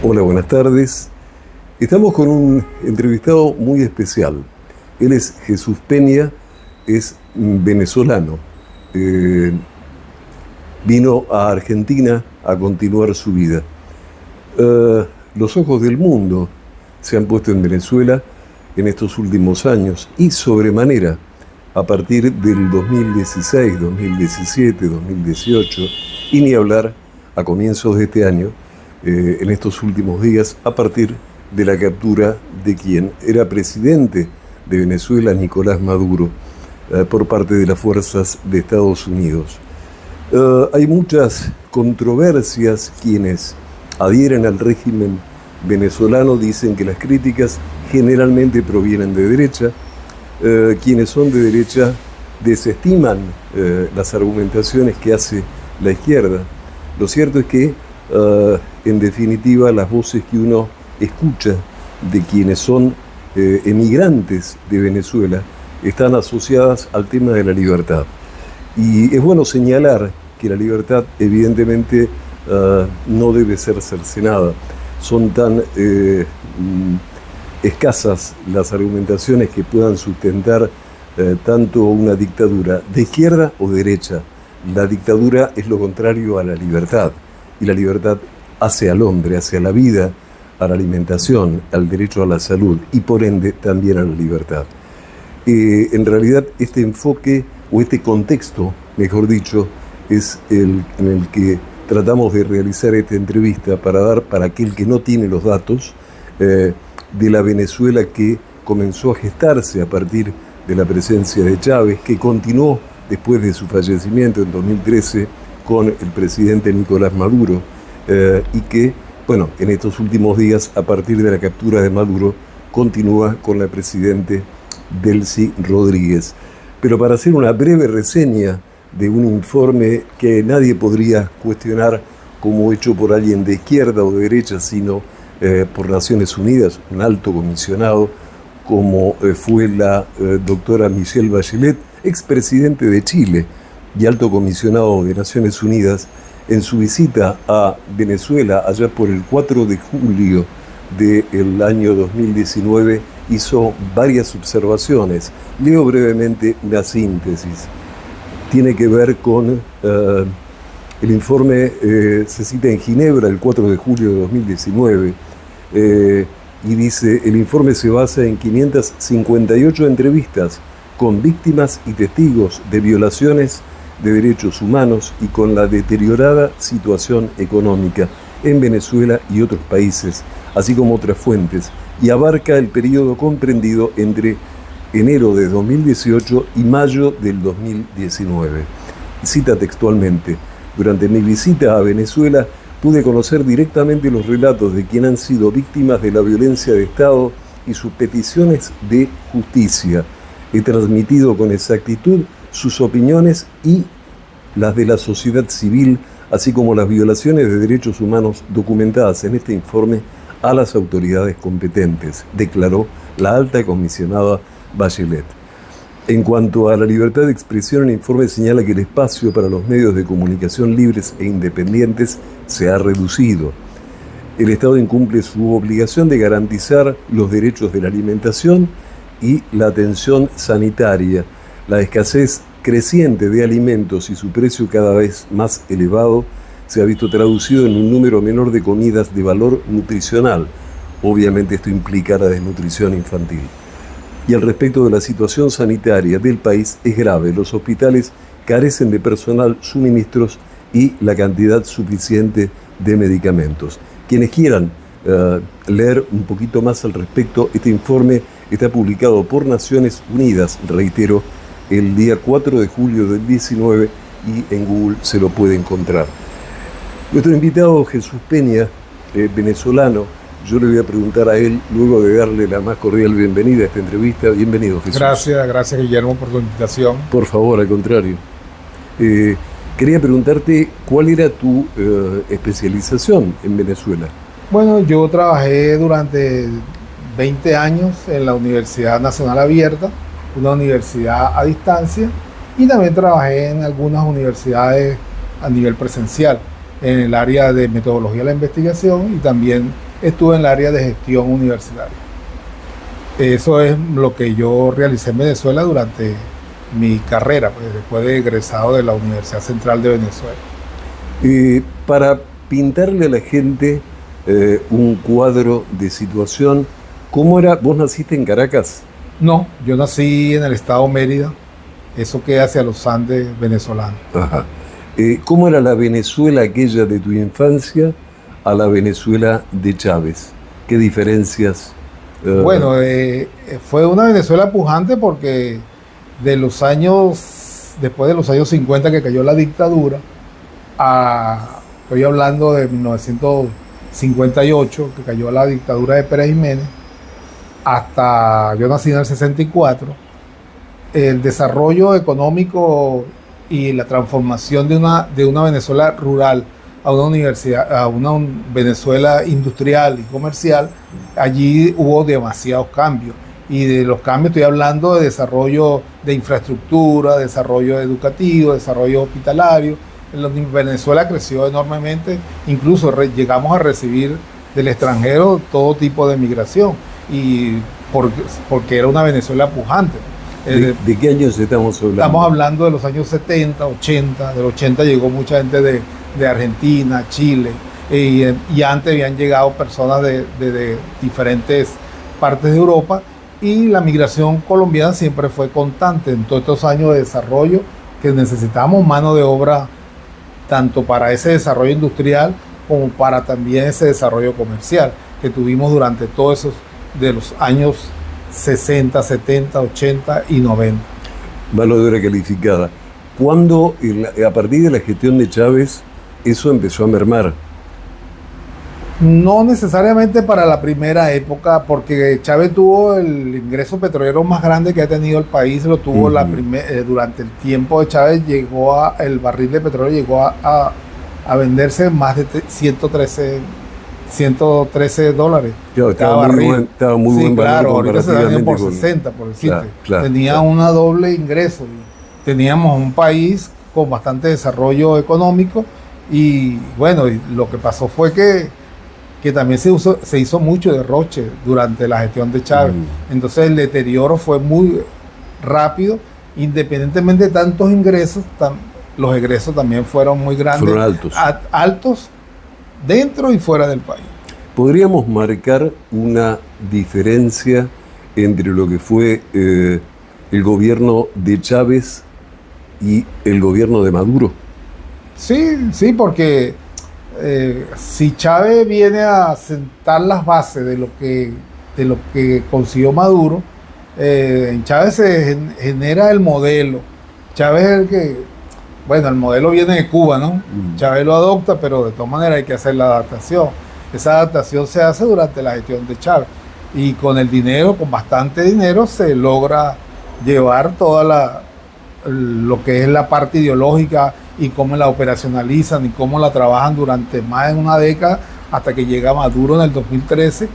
Hola, buenas tardes. Estamos con un entrevistado muy especial. Él es Jesús Peña, es venezolano. Vino a Argentina a continuar su vida. Los ojos del mundo se han puesto en Venezuela en estos últimos años y sobremanera a partir del 2016, 2017, 2018 y ni hablar a comienzos de este año, en estos últimos días, a partir de la captura de quien era presidente de Venezuela, Nicolás Maduro, por parte de las fuerzas de Estados Unidos. Hay muchas controversias. Quienes adhieren al régimen venezolano dicen que las críticas generalmente provienen de derecha. Quienes son de derecha desestiman las argumentaciones que hace la izquierda. Lo cierto es que, en definitiva, las voces que uno escucha de quienes son emigrantes de Venezuela están asociadas al tema de la libertad. Y es bueno señalar que la libertad evidentemente no debe ser cercenada. Son tan escasas las argumentaciones que puedan sustentar tanto una dictadura de izquierda o derecha. La dictadura es lo contrario a la libertad, y la libertad hace al hombre, hace a la vida, a la alimentación, al derecho a la salud y por ende también a la libertad. En realidad este enfoque o este contexto, mejor dicho, es el en el que tratamos de realizar esta entrevista para dar, para aquel que no tiene los datos, de la Venezuela que comenzó a gestarse a partir de la presencia de Chávez, que continuó después de su fallecimiento en 2013 con el presidente Nicolás Maduro, y que, bueno, en estos últimos días, a partir de la captura de Maduro, continúa con la presidente Delcy Rodríguez. Pero para hacer una breve reseña de un informe que nadie podría cuestionar como hecho por alguien de izquierda o de derecha, sino por Naciones Unidas, un alto comisionado como fue la doctora Michelle Bachelet, expresidente de Chile y alto comisionado de Naciones Unidas, en su visita a Venezuela allá por el 4 de julio del año 2019, hizo varias observaciones. Leo brevemente una síntesis. Tiene que ver con el informe, se cita en Ginebra el 4 de julio de 2019, y dice: el informe se basa en 558 entrevistas con víctimas y testigos de violaciones de derechos humanos y con la deteriorada situación económica en Venezuela y otros países, así como otras fuentes, y abarca el periodo comprendido entre enero de 2018 y mayo del 2019. Cita textualmente: durante mi visita a Venezuela pude conocer directamente los relatos de quienes han sido víctimas de la violencia de Estado y sus peticiones de justicia. He transmitido con exactitud sus opiniones y las de la sociedad civil, así como las violaciones de derechos humanos documentadas en este informe a las autoridades competentes, declaró la alta comisionada Bachelet. En cuanto a la libertad de expresión, el informe señala que el espacio para los medios de comunicación libres e independientes se ha reducido. El Estado incumple su obligación de garantizar los derechos de la alimentación y la atención sanitaria. La escasez creciente de alimentos y su precio cada vez más elevado se ha visto traducido en un número menor de comidas de valor nutricional. Obviamente esto implica la desnutrición infantil. Y al respecto de la situación sanitaria del país es grave. Los hospitales carecen de personal, suministros y la cantidad suficiente de medicamentos. Quienes quieran leer un poquito más al respecto, este informe está publicado por Naciones Unidas, reitero, el día 4 de julio del 19, y en Google se lo puede encontrar. Nuestro invitado Jesús Peña, venezolano, yo le voy a preguntar a él, luego de darle la más cordial bienvenida a esta entrevista. Bienvenido, Jesús. Gracias Guillermo por tu invitación. Por favor, al contrario. Quería preguntarte cuál era tu especialización en Venezuela. Bueno, yo trabajé durante 20 años en la Universidad Nacional Abierta, una universidad a distancia, y también trabajé en algunas universidades a nivel presencial, en el área de metodología de la investigación y también estuve en el área de gestión universitaria. Eso es lo que yo realicé en Venezuela durante mi carrera, pues, después de egresado de la Universidad Central de Venezuela. Para pintarle a la gente un cuadro de situación, ¿cómo era? ¿Vos naciste en Caracas? No, yo nací en el estado Mérida, eso queda hacia los Andes venezolanos. Ajá. ¿Cómo era la Venezuela aquella de tu infancia a la Venezuela de Chávez? ¿Qué diferencias? Bueno, fue una Venezuela pujante porque después de los años 50 que cayó la dictadura, estoy hablando de 1958, que cayó la dictadura de Pérez Jiménez, hasta yo nací en el 64, el desarrollo económico y la transformación de una Venezuela rural a una universidad, a una Venezuela industrial y comercial, allí hubo demasiados cambios. Y de los cambios estoy hablando de desarrollo de infraestructura, desarrollo educativo, desarrollo hospitalario. Venezuela creció enormemente, incluso llegamos a recibir del extranjero todo tipo de migración, y porque era una Venezuela pujante. ¿De qué años estamos hablando? Estamos hablando de los años 70, 80. Del 80 llegó mucha gente de Argentina, Chile, y antes habían llegado personas de diferentes partes de Europa, y la migración colombiana siempre fue constante en todos estos años de desarrollo, que necesitamos mano de obra tanto para ese desarrollo industrial como para también ese desarrollo comercial que tuvimos durante todos esos de los años 60, 70, 80 y 90. Mano de obra calificada. ¿Cuándo, a partir de la gestión de Chávez, eso empezó a mermar? No necesariamente para la primera época, porque Chávez tuvo el ingreso petrolero más grande que ha tenido el país, lo tuvo durante el tiempo de Chávez, el barril de petróleo llegó a venderse más de 113 $113. Claro, estaba muy sí, buen valor, claro, ahorita se vendió por con... 60, por decirte. Claro, Tenía una doble ingreso. Teníamos un país con bastante desarrollo económico y bueno, y lo que pasó fue que también se hizo mucho derroche durante la gestión de Chávez. Entonces el deterioro fue muy rápido, independientemente de tantos ingresos, los egresos también fueron muy grandes. Fueron altos. Altos dentro y fuera del país. ¿Podríamos marcar una diferencia entre lo que fue el gobierno de Chávez y el gobierno de Maduro? Sí, porque si Chávez viene a sentar las bases de lo que consiguió Maduro, en Chávez se genera el modelo. Chávez es el que, bueno, el modelo viene de Cuba, ¿no? Chávez lo adopta, pero de todas maneras hay que hacer la adaptación. Esa adaptación se hace durante la gestión de Chávez. Y con el dinero, con bastante dinero, se logra llevar toda lo que es la parte ideológica y cómo la operacionalizan y cómo la trabajan durante más de una década hasta que llega Maduro en el 2013,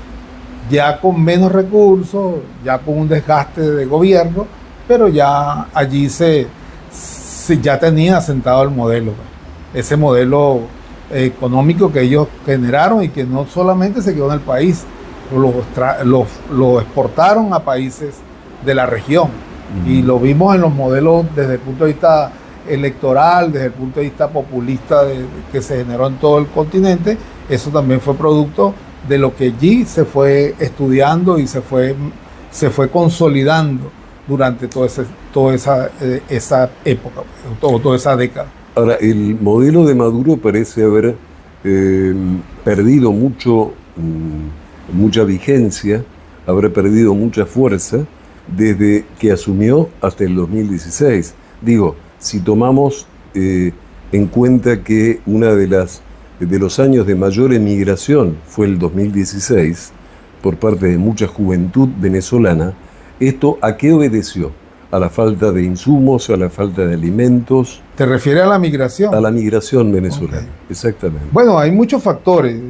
ya con menos recursos, ya con un desgaste de gobierno, pero ya allí ya tenía asentado el modelo, ese modelo económico que ellos generaron y que no solamente se quedó en el país, lo exportaron a países de la región. Y lo vimos en los modelos desde el punto de vista electoral, desde el punto de vista populista que se generó en todo el continente. Eso también fue producto de lo que allí se fue estudiando y se fue consolidando durante toda esa época, toda esa década. Ahora, el modelo de Maduro parece haber perdido mucha vigencia, haber perdido mucha fuerza desde que asumió hasta el 2016. Digo, si tomamos en cuenta que uno de los años de mayor emigración fue el 2016 por parte de mucha juventud venezolana, ¿esto a qué obedeció? ¿A la falta de insumos, a la falta de alimentos? ¿Te refieres a la migración? A la migración venezolana, okay. Exactamente. Bueno, hay muchos factores.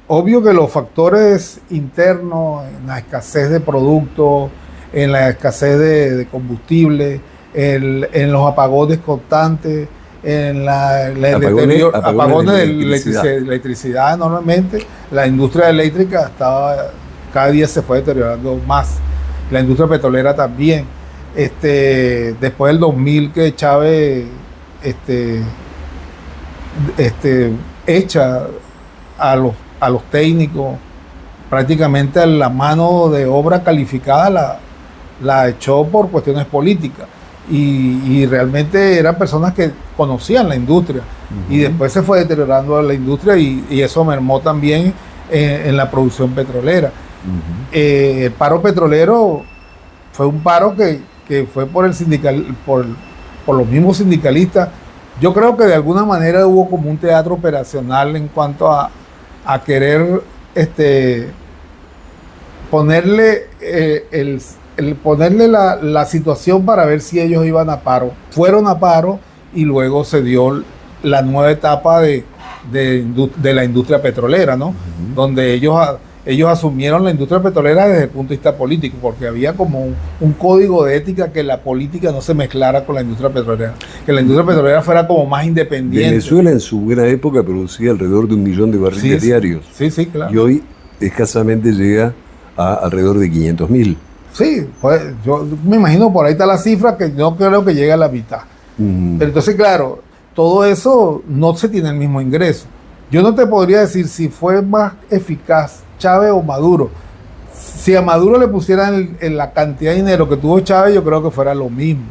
Obvio que los factores internos, en la escasez de productos, en la escasez de combustible, en los apagones constantes, en apagones de electricidad normalmente. La industria eléctrica cada día se fue deteriorando más. La industria petrolera también. Después del 2000 que Chávez echa a los técnicos, prácticamente a la mano de obra calificada la echó por cuestiones políticas. Y realmente eran personas que conocían la industria. Y después se fue deteriorando la industria y eso mermó también en la producción petrolera. El paro petrolero fue un paro que fue por los mismos sindicalistas. Yo creo que de alguna manera hubo como un teatro operacional en cuanto a querer ponerle ponerle la situación para ver si ellos iban a paro. Fueron a paro y luego se dio la nueva etapa de la industria petrolera, ¿no? Donde ellos asumieron la industria petrolera desde el punto de vista político, porque había como un código de ética que la política no se mezclara con la industria petrolera, que la industria petrolera fuera como más independiente. Venezuela en su buena época producía alrededor de 1 millón de barriles diarios. Sí, claro. Y hoy escasamente llega a alrededor de 500.000. Sí, pues yo me imagino por ahí está la cifra que no creo que llegue a la mitad. Pero entonces, claro, todo eso no se tiene el mismo ingreso. Yo no te podría decir si fue más eficaz Chávez o Maduro. Si a Maduro le pusieran la cantidad de dinero que tuvo Chávez, yo creo que fuera lo mismo.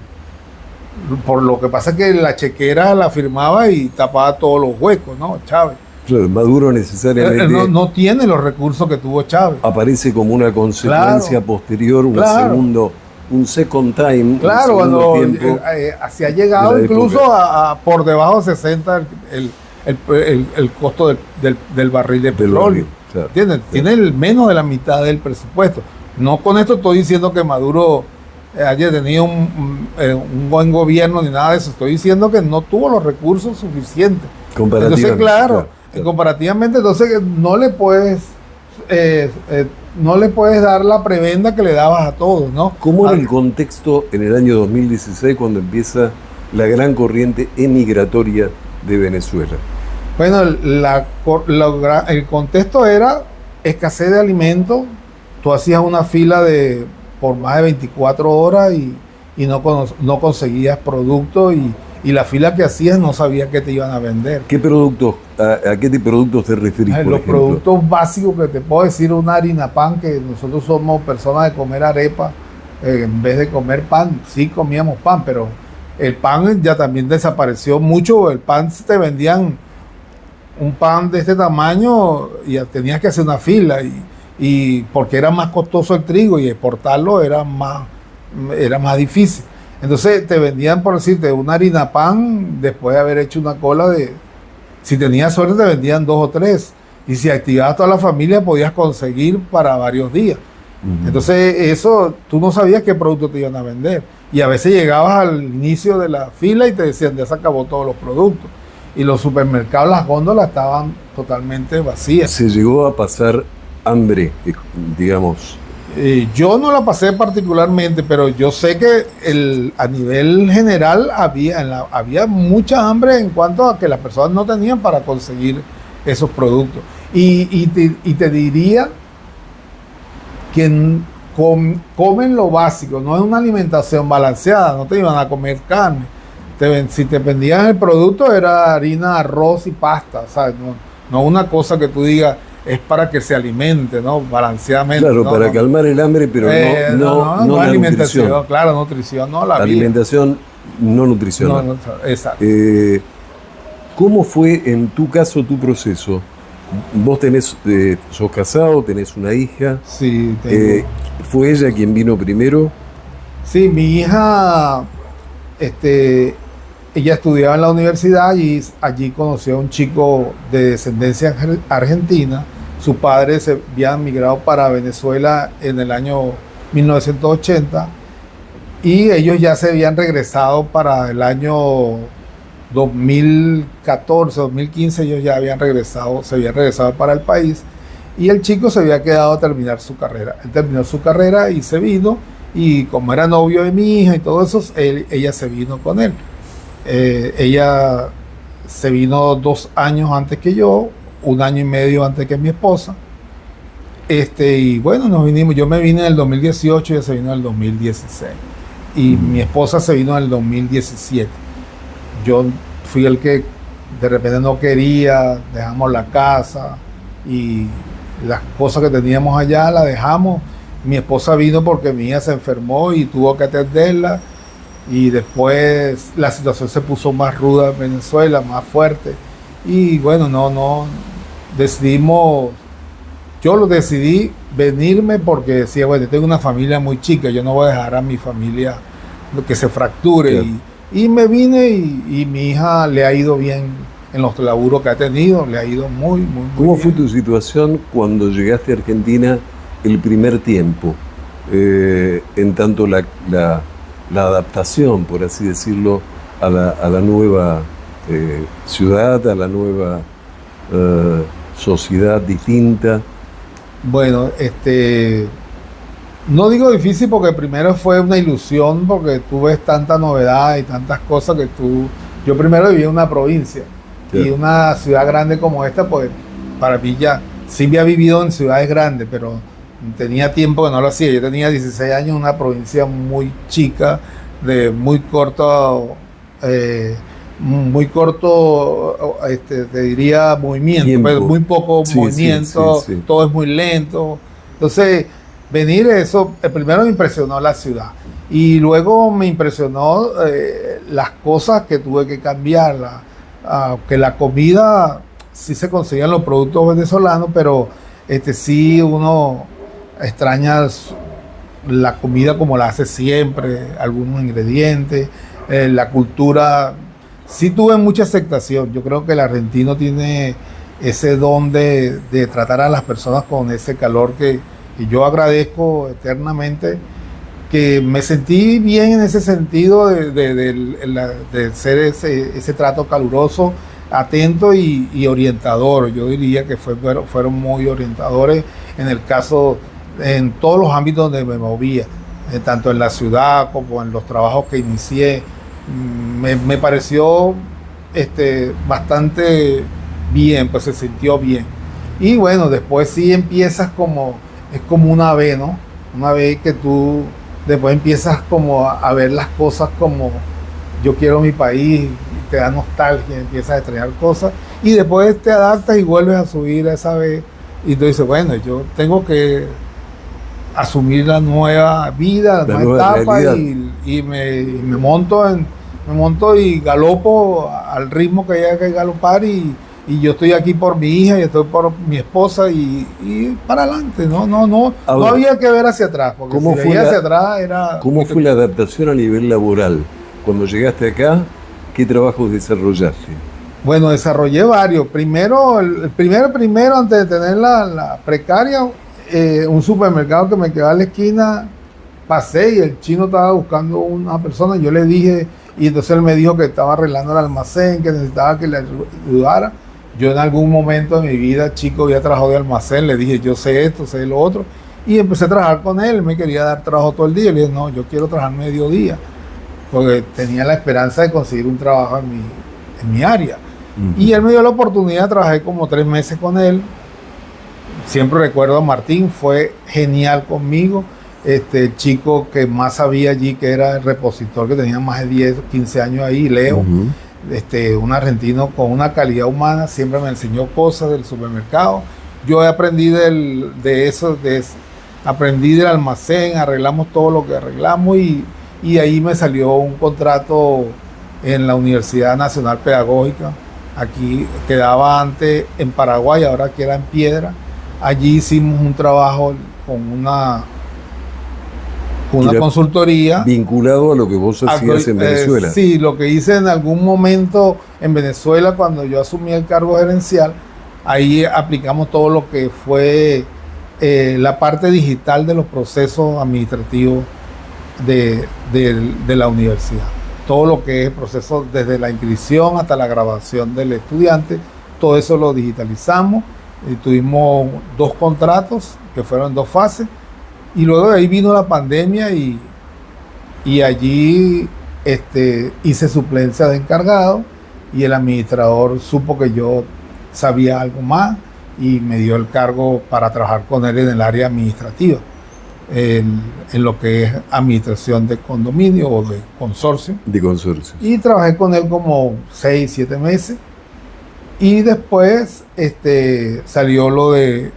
Por lo que pasa es que la chequera la firmaba y tapaba todos los huecos, ¿no? Chávez. Claro, Maduro necesariamente no tiene los recursos que tuvo Chávez. Aparece como una consecuencia posterior, un second time. Claro, cuando se ha llegado incluso a por debajo de 60 el costo del barril de petróleo. Claro, ¿Entiendes? Tiene menos de la mitad del presupuesto. No con esto estoy diciendo que Maduro haya tenido un buen gobierno ni nada de eso. Estoy diciendo que no tuvo los recursos suficientes. Entonces, claro. Comparativamente, entonces no le puedes dar la prebenda que le dabas a todos, ¿no? ¿Cómo era el contexto en el año 2016 cuando empieza la gran corriente emigratoria de Venezuela? Bueno, el contexto era escasez de alimentos. Tú hacías una fila por más de 24 horas y no conseguías productos y la fila que hacías no sabías qué te iban a vender. ¿Qué productos, a qué productos te referís, por los ejemplo? Productos básicos que te puedo decir, una harina pan, que nosotros somos personas de comer arepa, en vez de comer pan, sí comíamos pan, pero el pan ya también desapareció mucho. El pan te vendían un pan de este tamaño y ya tenías que hacer una fila y porque era más costoso el trigo y exportarlo era más difícil. Entonces te vendían, por decirte, una harina pan después de haber hecho una cola si tenías suerte te vendían 2 o 3 y si activabas toda la familia podías conseguir para varios días. Entonces eso, tú no sabías qué producto te iban a vender y a veces llegabas al inicio de la fila y te decían ya se acabó todos los productos y los supermercados, las góndolas estaban totalmente vacías. ¿Se llegó a pasar hambre, digamos? Yo no la pasé particularmente, pero yo sé que a nivel general había mucha hambre en cuanto a que las personas no tenían para conseguir esos productos. Y te diría que comen lo básico, no es una alimentación balanceada, no te iban a comer carne. Si te vendían el producto era harina, arroz y pasta, ¿sabes? No una cosa que tú digas es para que se alimente, ¿no? Balanceadamente. Claro, para calmar el hambre, pero no alimentación. Nutrición. Claro, nutrición, no la alimentación no nutricional. Exacto. ¿Cómo fue en tu caso tu proceso? Vos sos casado, tenés una hija. Sí, tengo. ¿Fue ella quien vino primero? Sí, mi hija, ella estudiaba en la universidad y allí conoció a un chico de descendencia argentina. Sus padres se habían migrado para Venezuela en el año 1980 y ellos ya se habían regresado para el año 2014, 2015, ellos ya se habían regresado para el país y el chico se había quedado a terminar su carrera. Él terminó su carrera y se vino y como era novio de mi hija y todo eso, ella se vino con él. Ella se vino 2 años antes que yo, 1 año y medio antes que mi esposa. Y bueno, nos vinimos. Yo me vine en el 2018 y ella se vino en el 2016. Y mi esposa se vino en el 2017. Yo fui el que de repente no quería, dejamos la casa y las cosas que teníamos allá las dejamos. Mi esposa vino porque mi hija se enfermó y tuvo que atenderla. Y después la situación se puso más ruda en Venezuela, más fuerte. Y bueno, yo lo decidí venirme porque decía, bueno, tengo una familia muy chica, yo no voy a dejar a mi familia que se fracture. Claro. Y me vine y mi hija le ha ido bien en los laburos que ha tenido, le ha ido muy ¿Cómo bien. fue tu situación cuando llegaste a Argentina el primer tiempo? En tanto la adaptación, por así decirlo, a la nueva ciudad, a la nueva sociedad distinta. Bueno, no digo difícil porque primero fue una ilusión porque tú ves tanta novedad y tantas cosas que yo primero viví en una provincia. Sí. Y una ciudad grande como esta, pues para mí ya, sí había vivido en ciudades grandes, pero tenía tiempo que no lo hacía. Yo tenía 16 años en una provincia muy chica, de muy corto, te diría movimiento, pero muy poco movimiento, sí. Todo es muy lento. Entonces, venir eso, primero me impresionó la ciudad y luego me impresionó las cosas que tuve que cambiar, que la comida sí se conseguían los productos venezolanos, pero sí uno extraña la comida como la hace siempre, algunos ingredientes, la cultura. Sí tuve mucha aceptación. Yo creo que el argentino tiene ese don de tratar a las personas con ese calor que yo agradezco eternamente, que me sentí bien en ese sentido de ser ese trato caluroso, atento y orientador. Yo diría que fueron muy orientadores en todos los ámbitos donde me movía, tanto en la ciudad como en los trabajos que inicié. Me pareció bastante bien, pues se sintió bien. Y bueno, después sí empiezas es como una ave, ¿no? Una vez que tú después empiezas como a ver las cosas como yo quiero mi país, y te da nostalgia, empiezas a extrañar cosas y después te adaptas y vuelves a subir a esa vez y tú dices, bueno, yo tengo que asumir la nueva vida, la nueva etapa y me monto y galopo al ritmo que haya que galopar y yo estoy aquí por mi hija y estoy por mi esposa y para adelante, no había que ver hacia atrás, porque ¿cómo si veía hacia atrás era... ¿Cómo fue la adaptación a nivel laboral? Cuando llegaste acá, ¿qué trabajos desarrollaste? Bueno, desarrollé varios. Primero, antes de tener la precaria, un supermercado que me quedaba en la esquina, pasé y el chino estaba buscando una persona, yo le dije, y entonces él me dijo que estaba arreglando el almacén, que necesitaba que le ayudara. Yo en algún momento de mi vida, chico, había trabajado de almacén, le dije, yo sé esto, sé lo otro, y empecé a trabajar con él, me quería dar trabajo todo el día, le dije, no, yo quiero trabajar mediodía, porque tenía la esperanza de conseguir un trabajo en mi área. Uh-huh. Y él me dio la oportunidad, trabajé como 3 meses con él. Siempre recuerdo a Martín, fue genial conmigo. El chico que más sabía allí, que era el repositor, que tenía más de 10, 15 años ahí, Leo, uh-huh. Un argentino con una calidad humana, siempre me enseñó cosas del supermercado. Yo aprendí aprendí del almacén, arreglamos todo lo que arreglamos y ahí me salió un contrato en la Universidad Nacional Pedagógica. Aquí quedaba antes en Paraguay, ahora queda en Piedra. Allí hicimos un trabajo con una consultoría. Vinculado a lo que vos hacías en Venezuela. Sí, lo que hice en algún momento en Venezuela cuando yo asumí el cargo gerencial, ahí aplicamos todo lo que fue la parte digital de los procesos administrativos de la universidad. Todo lo que es el proceso desde la inscripción hasta la graduación del estudiante, todo eso lo digitalizamos. Y tuvimos 2 contratos que fueron en 2 fases y luego de ahí vino la pandemia y allí hice suplencia de encargado y el administrador supo que yo sabía algo más y me dio el cargo para trabajar con él en el área administrativa, en lo que es administración de condominio o de consorcio. De consorcio. Y trabajé con él como 6, 7 meses. Y después salió lo de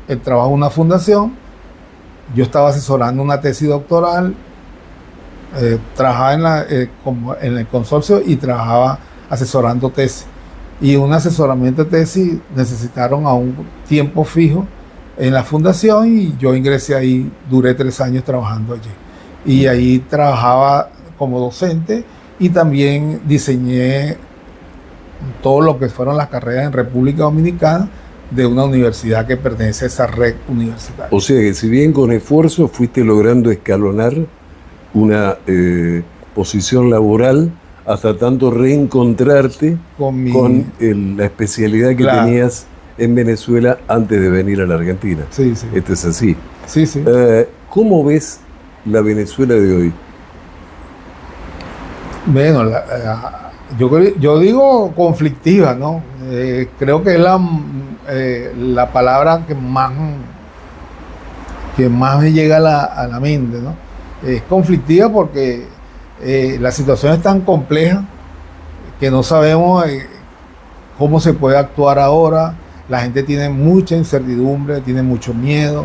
el trabajo en una fundación. Yo estaba asesorando una tesis doctoral, trabajaba en el consorcio y trabajaba asesorando tesis. Y un asesoramiento de tesis necesitaron a un tiempo fijo en la fundación y yo ingresé ahí, duré 3 años trabajando allí. Y ahí trabajaba como docente y también diseñé todo lo que fueron las carreras en República Dominicana de una universidad que pertenece a esa red universitaria. O sea que si bien con esfuerzo fuiste logrando escalonar una posición laboral hasta tanto reencontrarte con la especialidad que tenías en Venezuela antes de venir a la Argentina. Sí, sí. Esto es así. Sí, sí. ¿Cómo ves la Venezuela de hoy? Bueno, yo digo conflictiva, ¿no? Creo que es la palabra que más me llega a la mente, ¿no? Es conflictiva porque la situación es tan compleja que no sabemos cómo se puede actuar ahora. La gente tiene mucha incertidumbre, tiene mucho miedo.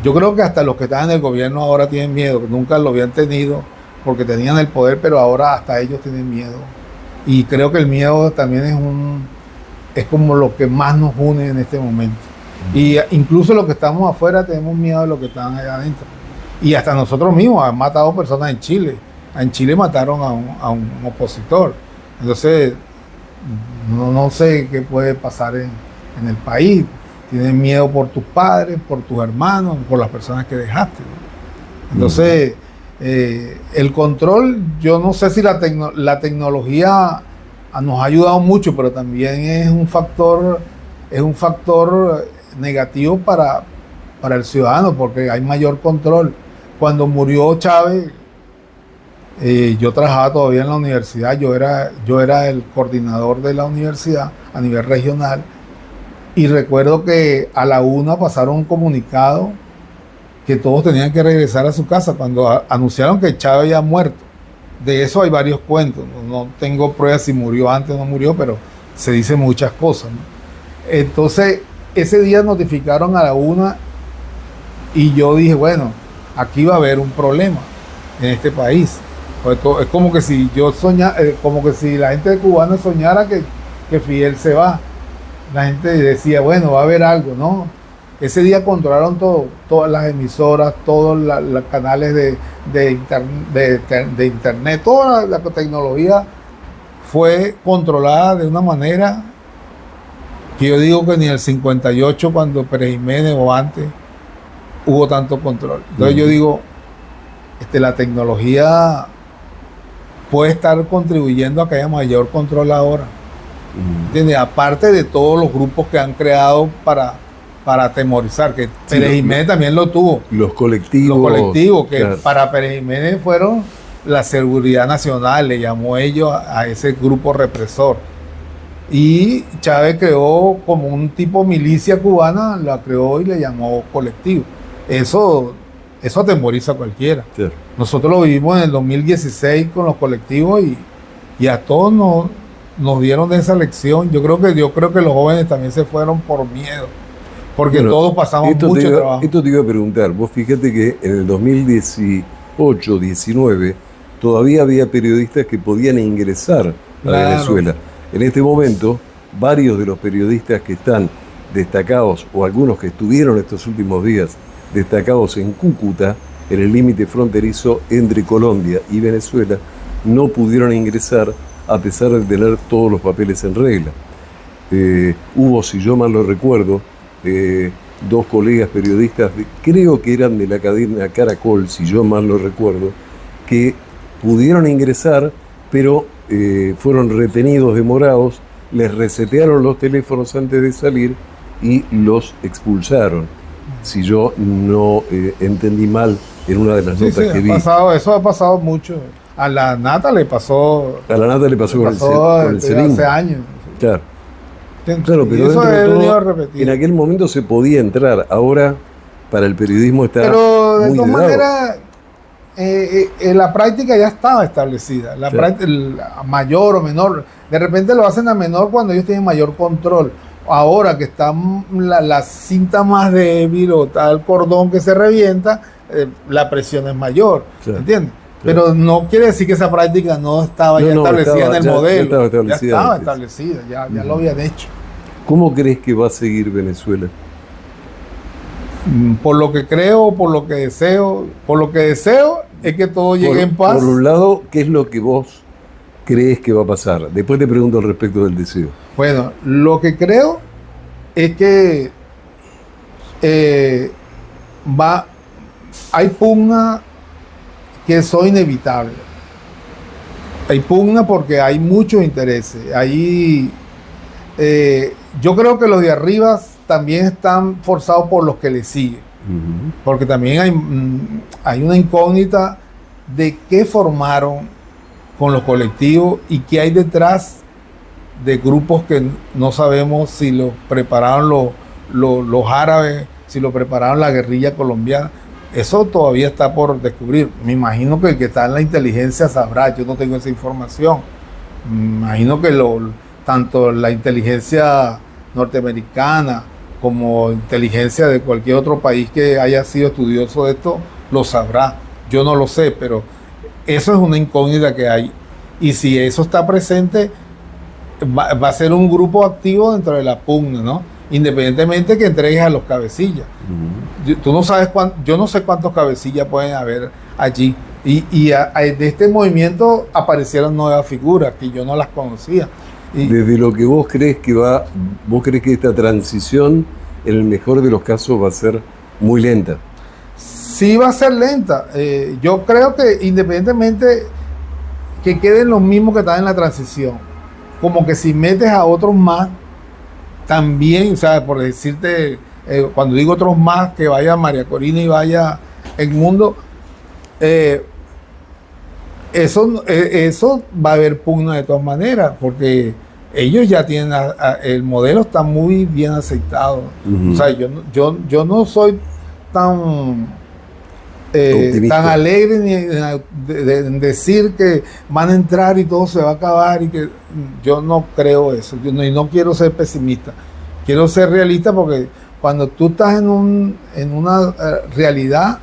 Yo creo que hasta los que están en el gobierno ahora tienen miedo, que nunca lo habían tenido porque tenían el poder, pero ahora hasta ellos tienen miedo. Y creo que el miedo también es como lo que más nos une en este momento. Y incluso los que estamos afuera tenemos miedo de los que están allá adentro. Y hasta nosotros mismos han matado personas en Chile. En Chile mataron a un opositor. Entonces, no sé qué puede pasar en el país. Tienes miedo por tus padres, por tus hermanos, por las personas que dejaste, ¿no? Entonces, el control, yo no sé si la tecnología nos ha ayudado mucho, pero también es un factor negativo para el ciudadano, porque hay mayor control. Cuando murió Chávez, yo trabajaba todavía en la universidad, yo era el coordinador de la universidad a nivel regional, y recuerdo que a la 1 pasaron un comunicado que todos tenían que regresar a su casa cuando anunciaron que Chávez había muerto. De eso hay varios cuentos, no tengo pruebas si murió antes o no murió, pero se dicen muchas cosas, ¿no? Entonces, ese día notificaron a la 1 y yo dije, bueno, aquí va a haber un problema en este país. Es como que si como que si la gente cubana soñara que Fidel se va. La gente decía, bueno, va a haber algo, ¿no? Ese día controlaron todas las emisoras, todos los canales de internet, toda la tecnología fue controlada de una manera que yo digo que ni el 58, cuando Pérez Jiménez o antes, hubo tanto control. Entonces yo digo, la tecnología puede estar contribuyendo a que haya mayor control ahora. ¿Entiendes? Aparte de todos los grupos que han creado para atemorizar, que Pérez Jiménez también lo tuvo. Los colectivos que claro, para Pérez Jiménez fueron la seguridad nacional, le llamó ellos a ese grupo represor. Y Chávez creó como un tipo milicia cubana, la creó y le llamó colectivo. Eso atemoriza a cualquiera. Sí. Nosotros lo vivimos en el 2016 con los colectivos y a todos nos dieron de esa lección. Yo creo que los jóvenes también se fueron por miedo, porque todos pasamos mucho trabajo. Esto te iba a preguntar, vos fíjate que en el 2018-19 todavía había periodistas que podían ingresar a Venezuela. En este momento, varios de los periodistas que están destacados, o algunos que estuvieron estos últimos días destacados en Cúcuta, en el límite fronterizo entre Colombia y Venezuela, no pudieron ingresar a pesar de tener todos los papeles en regla. Hubo, si yo mal lo recuerdo, 2 colegas periodistas, creo que eran de la cadena Caracol, si yo mal lo recuerdo, que pudieron ingresar, pero fueron retenidos, demorados, les resetearon los teléfonos antes de salir y los expulsaron. Si yo no entendí mal en una de las notas que vi. Eso ha pasado mucho. A la Nata le pasó. A la Nata le pasó con el Selim. Hace años. Claro. Claro, pero eso dentro de venido a todo, repetir. en aquel momento se podía entrar. Ahora, para el periodismo está pero de muy todas dado. maneras, la práctica ya estaba establecida. La práctica, mayor o menor. De repente lo hacen a menor cuando ellos tienen mayor control. Ahora que está la cinta más débil o tal cordón que se revienta, la presión es mayor. ¿Entiendes? Pero no quiere decir que esa práctica no estaba ya establecida en el modelo. Ya estaba establecida, ya lo habían hecho. ¿Cómo crees que va a seguir Venezuela? Por lo que creo, por lo que deseo. Por lo que deseo es que todo llegue en paz. Por un lado, ¿qué es lo que vos crees que va a pasar? Después te pregunto al respecto del deseo. Bueno, lo que creo es que hay pugna que son inevitables. Hay pugna porque hay muchos intereses. Yo creo que los de arriba también están forzados por los que les siguen. Uh-huh. Porque también hay una incógnita de qué formaron con los colectivos y qué hay detrás de grupos que no sabemos si lo prepararon los árabes, si lo prepararon la guerrilla colombiana. Eso todavía está por descubrir. Me imagino que el que está en la inteligencia sabrá. Yo no tengo esa información. Me imagino que tanto la inteligencia norteamericana como inteligencia de cualquier otro país que haya sido estudioso de esto lo sabrá. Yo no lo sé, pero eso es una incógnita que hay. Y si eso está presente, va a ser un grupo activo dentro de la pugna, ¿no? Independientemente que entregues a los cabecillas. Uh-huh. Tú no sabes yo no sé cuántos cabecillas pueden haber allí. Y de este movimiento aparecieron nuevas figuras que yo no las conocía. Desde lo que vos crees vos crees que esta transición, en el mejor de los casos, va a ser muy lenta. Sí, va a ser lenta. Yo creo que independientemente que queden los mismos que están en la transición, como que si metes a otros más, también, o sea, por decirte, cuando digo otros más, que vaya María Corina y vaya Edmundo, eso va a haber pugna de todas maneras, porque ellos ya tienen, el modelo está muy bien aceptado. Uh-huh. O sea, yo no soy tan alegre en decir que van a entrar y todo se va a acabar, y que yo no creo eso. Y no quiero ser pesimista, quiero ser realista, porque cuando tú estás en una realidad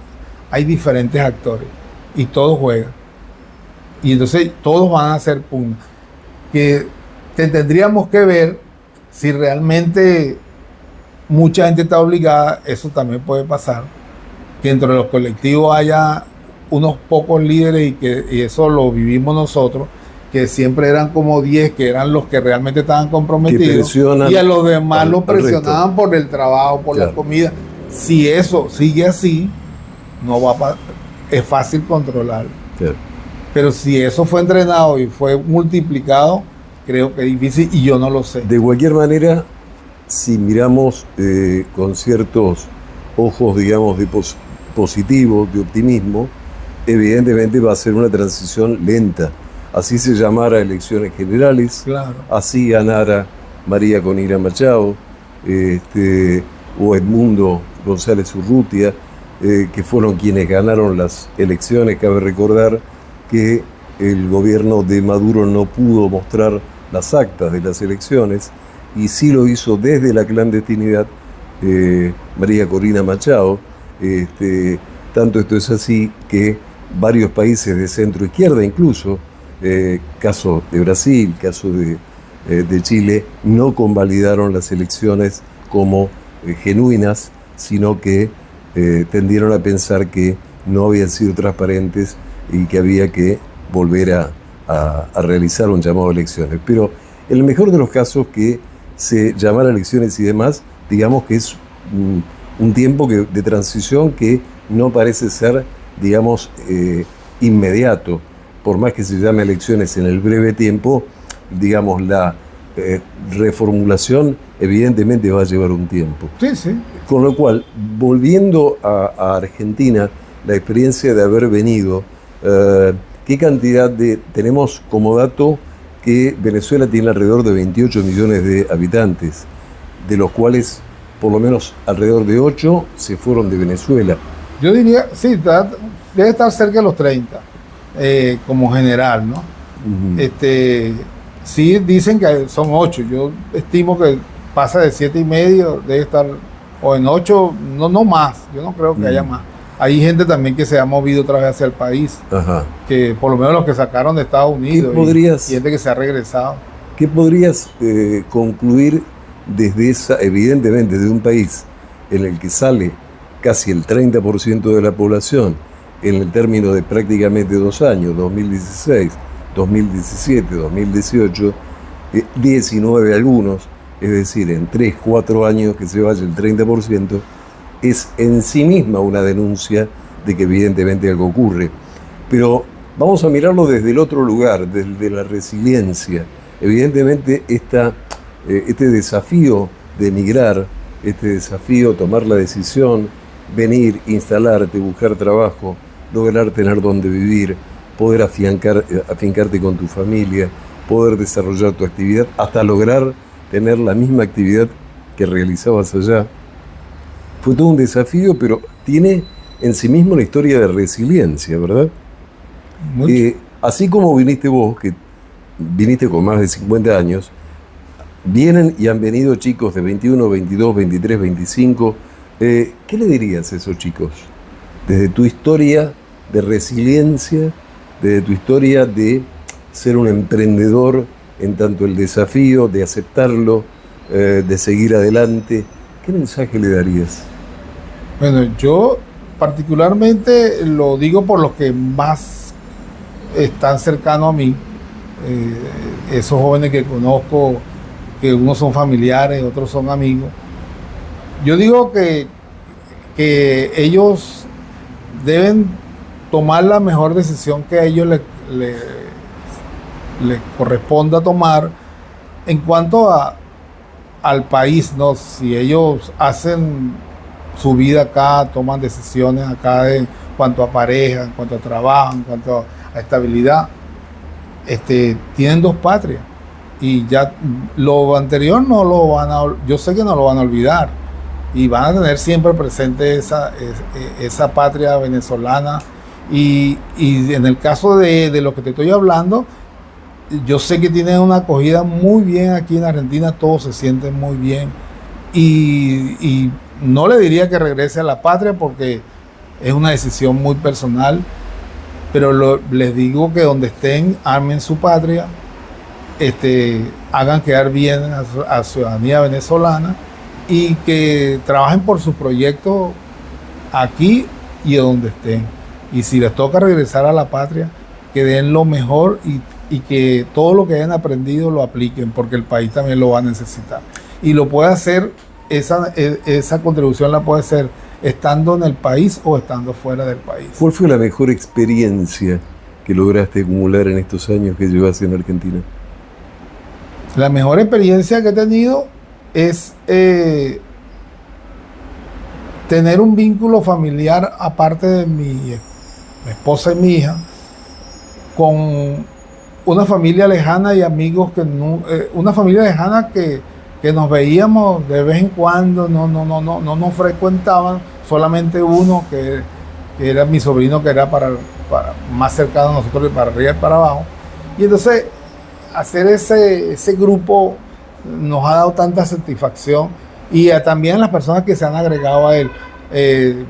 hay diferentes actores y todos juegan, y entonces todos van a hacer pugna, que tendríamos que ver si realmente mucha gente está obligada. Eso también puede pasar, que dentro de los colectivos haya unos pocos líderes, y eso lo vivimos nosotros, que siempre eran como 10 que eran los que realmente estaban comprometidos, y a los demás los presionaban por el trabajo, por la comida. Si eso sigue así, es fácil controlar. Pero si eso fue entrenado y fue multiplicado, creo que es difícil, y yo no lo sé. De cualquier manera, si miramos con ciertos ojos, digamos, de positivo, de optimismo, evidentemente va a ser una transición lenta. Así se llamara elecciones generales, claro, así ganara María Corina Machado, o Edmundo González Urrutia, que fueron quienes ganaron las elecciones. Cabe recordar que el gobierno de Maduro no pudo mostrar las actas de las elecciones, y sí lo hizo desde la clandestinidad María Corina Machado. Tanto esto es así que varios países de centro izquierda, incluso caso de Brasil, caso de Chile, no convalidaron las elecciones como genuinas, sino que tendieron a pensar que no habían sido transparentes y que había que volver a realizar un llamado a elecciones. Pero en el mejor de los casos, que se llamara elecciones y demás, digamos que es un tiempo de transición que no parece ser, digamos, inmediato. Por más que se llame elecciones en el breve tiempo, digamos, la reformulación evidentemente va a llevar un tiempo. Sí, sí. Con lo cual, volviendo a Argentina, la experiencia de haber venido ¿qué cantidad de... Tenemos como dato que Venezuela tiene alrededor de 28 millones de habitantes, de los cuales por lo menos alrededor de 8 se fueron de Venezuela. Yo diría, sí, debe estar cerca de los 30, como general, ¿no? Sí, dicen que son 8. Yo estimo que pasa de 7,5, debe estar, o en 8, no más. Yo no creo que haya más. Hay gente también que se ha movido otra vez hacia el país, que por lo menos los que sacaron de Estados Unidos, y gente que se ha regresado. ¿Qué podrías concluir desde esa, evidentemente, de un país en el que sale casi el 30% de la población en el término de prácticamente 2 años, 2016, 2017, 2018, 19 algunos, es decir, en 3, 4 años que se vaya el 30%, es en sí misma una denuncia de que evidentemente algo ocurre. Pero vamos a mirarlo desde el otro lugar, desde la resiliencia. Evidentemente este desafío de emigrar, este desafío de tomar la decisión, venir, instalarte, buscar trabajo, lograr tener donde vivir, poder afincarte con tu familia, poder desarrollar tu actividad, hasta lograr tener la misma actividad que realizabas allá. Fue todo un desafío, pero tiene en sí mismo una historia de resiliencia, ¿verdad? Así como viniste vos, que viniste con más de 50 años, vienen y han venido chicos de 21, 22, 23, 25. ¿Qué le dirías a esos chicos? Desde tu historia de resiliencia, desde tu historia de ser un emprendedor en tanto el desafío de aceptarlo, de seguir adelante, ¿qué mensaje le darías? Bueno, yo particularmente lo digo por los que más están cercanos a mí, esos jóvenes que conozco, que unos son familiares, otros son amigos. Yo digo que ellos deben tomar la mejor decisión que a ellos les corresponda tomar en cuanto al país, ¿no? Si ellos hacen su vida acá, toman decisiones acá en cuanto a pareja, en cuanto a trabajo, en cuanto a estabilidad, tienen 2 patrias. Y ya lo anterior no lo van a, yo sé que no lo van a olvidar, y van a tener siempre presente esa patria venezolana. Y en el caso de lo que te estoy hablando, yo sé que tienen una acogida muy bien aquí en Argentina, todos se sienten muy bien, y no le diría que regrese a la patria porque es una decisión muy personal, pero les digo que donde estén, armen su patria, hagan quedar bien a la ciudadanía venezolana y que trabajen por sus proyectos aquí y donde estén. Y si les toca regresar a la patria, que den lo mejor y que todo lo que hayan aprendido lo apliquen, porque el país también lo va a necesitar. Y lo puede hacer, esa contribución la puede hacer estando en el país o estando fuera del país. ¿Cuál fue la mejor experiencia que lograste acumular en estos años que llevas en Argentina? La mejor experiencia que he tenido es tener un vínculo familiar, aparte de mi esposa y mi hija, con una familia lejana y amigos una familia lejana que nos veíamos de vez en cuando, no nos frecuentaban, solamente uno que era mi sobrino, que era para más cercano a nosotros, para arriba y para abajo. Y entonces hacer ese grupo nos ha dado tanta satisfacción, y también las personas que se han agregado a él,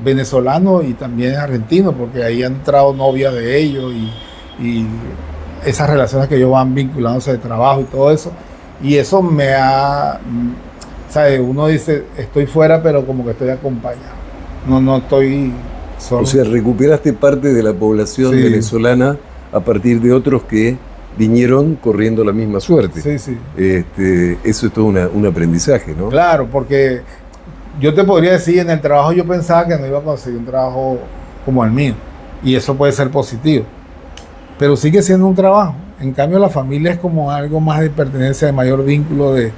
venezolanos y también argentinos, porque ahí han entrado novias de ellos y esas relaciones que ellos van vinculándose de trabajo y todo eso. Y eso me ha, ¿sabes? Uno dice, estoy fuera, pero como que estoy acompañado. No estoy solo. O sea, recuperaste parte de la población venezolana a partir de otros que vinieron corriendo la misma suerte. Sí. Eso es todo un aprendizaje, ¿no? Claro, porque yo te podría decir, en el trabajo yo pensaba que no iba a conseguir un trabajo como el mío, y eso puede ser positivo, pero sigue siendo un trabajo. En cambio, la familia es como algo más de pertenencia, de mayor vínculo, de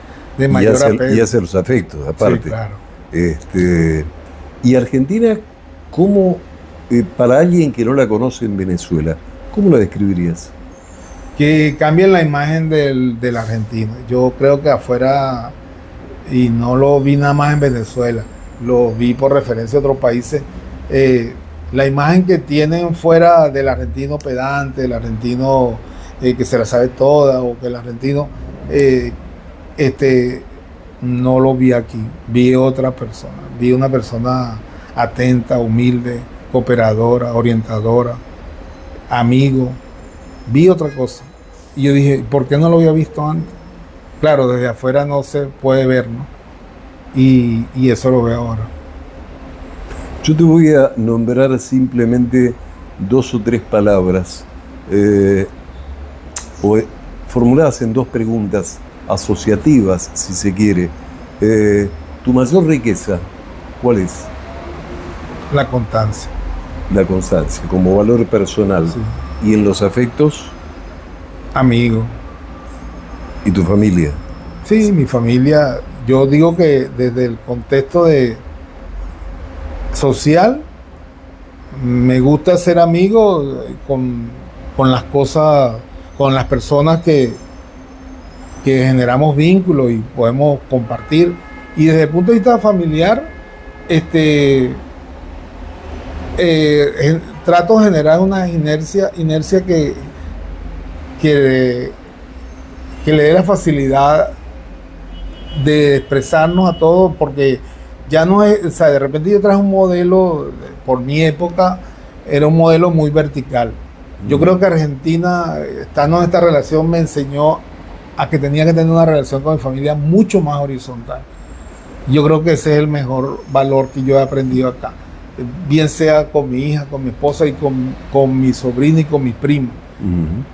mayor apego. Y hace los afectos, aparte. Sí, claro. Y Argentina, ¿cómo, para alguien que no la conoce en Venezuela, ¿Cómo la describirías? Que cambien la imagen del argentino. Yo creo que afuera, y no lo vi nada más en Venezuela, lo vi por referencia a otros países, la imagen que tienen fuera del argentino pedante, del argentino que se la sabe toda, o que el argentino, no lo vi aquí, vi otra persona, vi una persona atenta, humilde, cooperadora, orientadora, amigo, vi otra cosa. Y yo dije, ¿por qué no lo había visto antes? Claro, desde afuera no se puede ver, ¿no? Y eso lo veo ahora. Yo te voy a nombrar simplemente 2 o 3 palabras, formuladas en 2 preguntas asociativas, si se quiere. ¿Tu mayor riqueza cuál es? La constancia. La constancia, como valor personal. Sí. ¿Y en los afectos? Amigo. ¿Y tu familia? Sí, mi familia, yo digo que desde el contexto de social, me gusta ser amigo con las cosas, con las personas que generamos vínculos y podemos compartir. Y desde el punto de vista familiar, trato de generar una inercia que le dé la facilidad de expresarnos a todos, porque ya no es, o sea, de repente yo traje un modelo, por mi época, era un modelo muy vertical. Yo creo que Argentina, estando en esta relación, me enseñó a que tenía que tener una relación con mi familia mucho más horizontal. Yo creo que ese es el mejor valor que yo he aprendido acá, bien sea con mi hija, con mi esposa y con mi sobrina y con mis primos.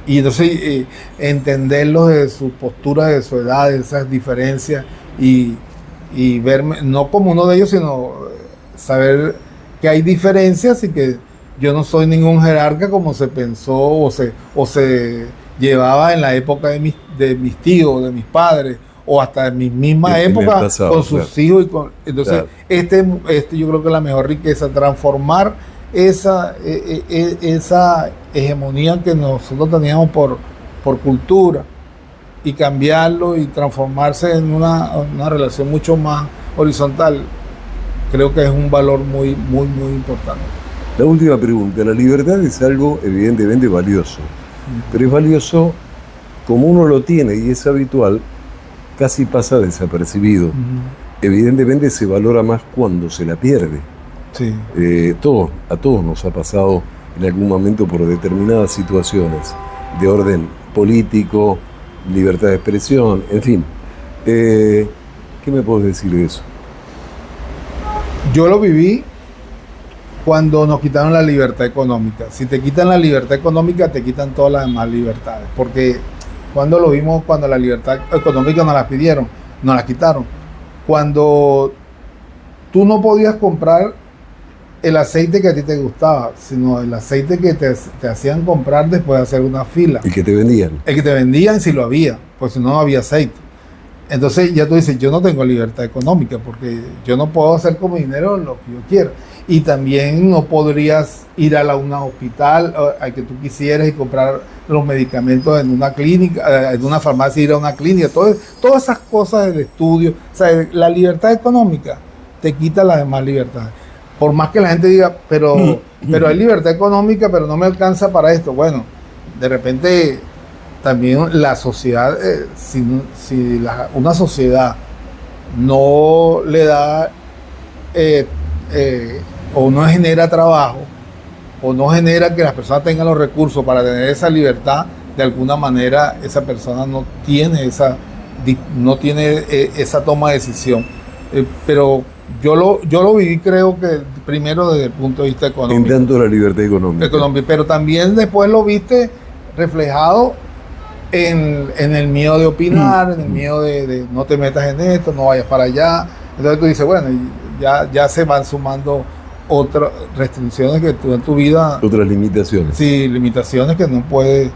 Y entonces entenderlos de su postura, de su edad, de esas diferencias y verme, no como uno de ellos, sino saber que hay diferencias y que yo no soy ningún jerarca como se pensó o se llevaba en la época de mis tíos, de mis padres, o hasta en mi misma época pasado, con sus claro. Hijos. Entonces, claro. Yo creo que es la mejor riqueza, transformar esa hegemonía que nosotros teníamos por cultura y cambiarlo y transformarse en una relación mucho más horizontal. Creo que es un valor muy, muy, muy importante. La última pregunta. La libertad es algo evidentemente valioso, pero es valioso como uno lo tiene y es habitual, casi pasa desapercibido. Evidentemente se valora más cuando se la pierde. Sí. A todos nos ha pasado en algún momento por determinadas situaciones de orden político, libertad de expresión, en fin. ¿Qué me puedes decir de eso? Yo lo viví cuando nos quitaron la libertad económica. Si te quitan la libertad económica, te quitan todas las demás libertades. Porque cuando lo vimos, cuando la libertad económica nos la pidieron, nos la quitaron. Cuando tú no podías comprar el aceite que a ti te gustaba, sino el aceite que te hacían comprar después de hacer una fila. El que te vendían. El que te vendían si lo había, pues si no había aceite. Entonces ya tú dices, yo no tengo libertad económica porque yo no puedo hacer con mi dinero lo que yo quiero. Y también no podrías ir a un hospital al que tú quisieras y comprar los medicamentos en una clínica, en una farmacia, ir a una clínica. Todas esas cosas del estudio. O sea, la libertad económica te quita las demás libertades. Por más que la gente diga, pero hay libertad económica, pero no me alcanza para esto. Bueno, de repente también la sociedad, una sociedad no le da o no genera trabajo, o no genera que las personas tengan los recursos para tener esa libertad, de alguna manera esa persona no tiene esa toma de decisión. Pero yo lo viví, creo que primero desde el punto de vista económico. En tanto la libertad económica. Pero también después lo viste reflejado en el miedo de opinar, en el miedo de no te metas en esto, no vayas para allá. Entonces tú dices, bueno, ya se van sumando otras restricciones que tú en tu vida... Otras limitaciones. Sí, limitaciones que no puedes,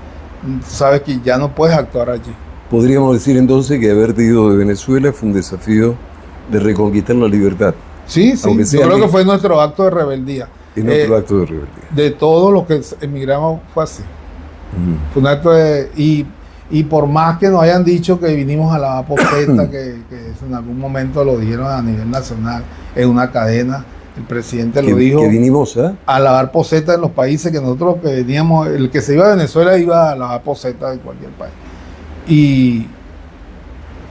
sabes que ya no puedes actuar allí. Podríamos decir entonces que haberte ido de Venezuela fue un desafío de reconquistar la libertad. Sí, yo creo que fue nuestro acto de rebeldía. Es nuestro acto de rebeldía. De todos los que emigramos fue así. Fue un acto y por más que nos hayan dicho que vinimos a lavar poseta, que en algún momento lo dijeron a nivel nacional, en una cadena, el presidente lo dijo. Que vinimos a lavar poseta en los países que nosotros que veníamos, el que se iba a Venezuela iba a lavar poseta en cualquier país. Y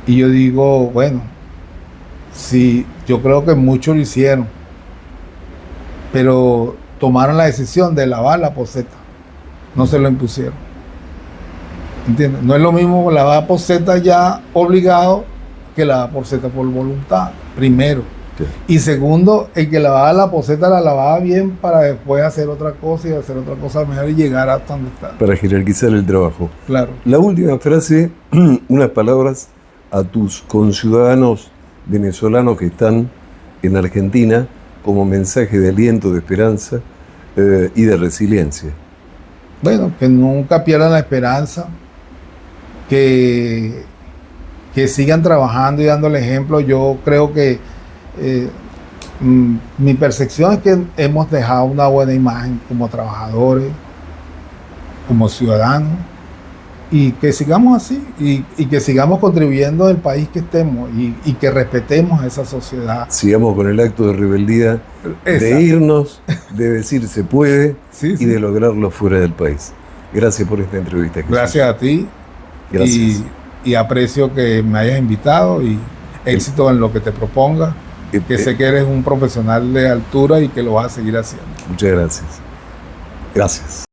yo digo, bueno, sí, yo creo que muchos lo hicieron, pero tomaron la decisión de lavar la poseta, no se lo impusieron. ¿Entiendes? No es lo mismo lavar poseta ya obligado que lavar poseta por voluntad, primero. Sí. Y segundo, el que lavaba la poseta la lavaba bien para después hacer otra cosa y hacer otra cosa mejor y llegar hasta donde está. Para jerarquizar el trabajo. Claro. La última frase, unas palabras a tus conciudadanos venezolanos que están en Argentina como mensaje de aliento, de esperanza y de resiliencia. Bueno, que nunca pierdan la esperanza, que sigan trabajando y dando el ejemplo. Yo creo que mi percepción es que hemos dejado una buena imagen como trabajadores, como ciudadanos, y que sigamos así, y que sigamos contribuyendo al país que estemos, y que respetemos a esa sociedad. Sigamos con el acto de rebeldía, de irnos, de decir se puede, sí, y de lograrlo fuera del país. Gracias por esta entrevista. Jesús. Gracias a ti. Gracias. Y aprecio que me hayas invitado y éxito en lo que te proponga, que sé que eres un profesional de altura y que lo vas a seguir haciendo. Muchas gracias. Gracias.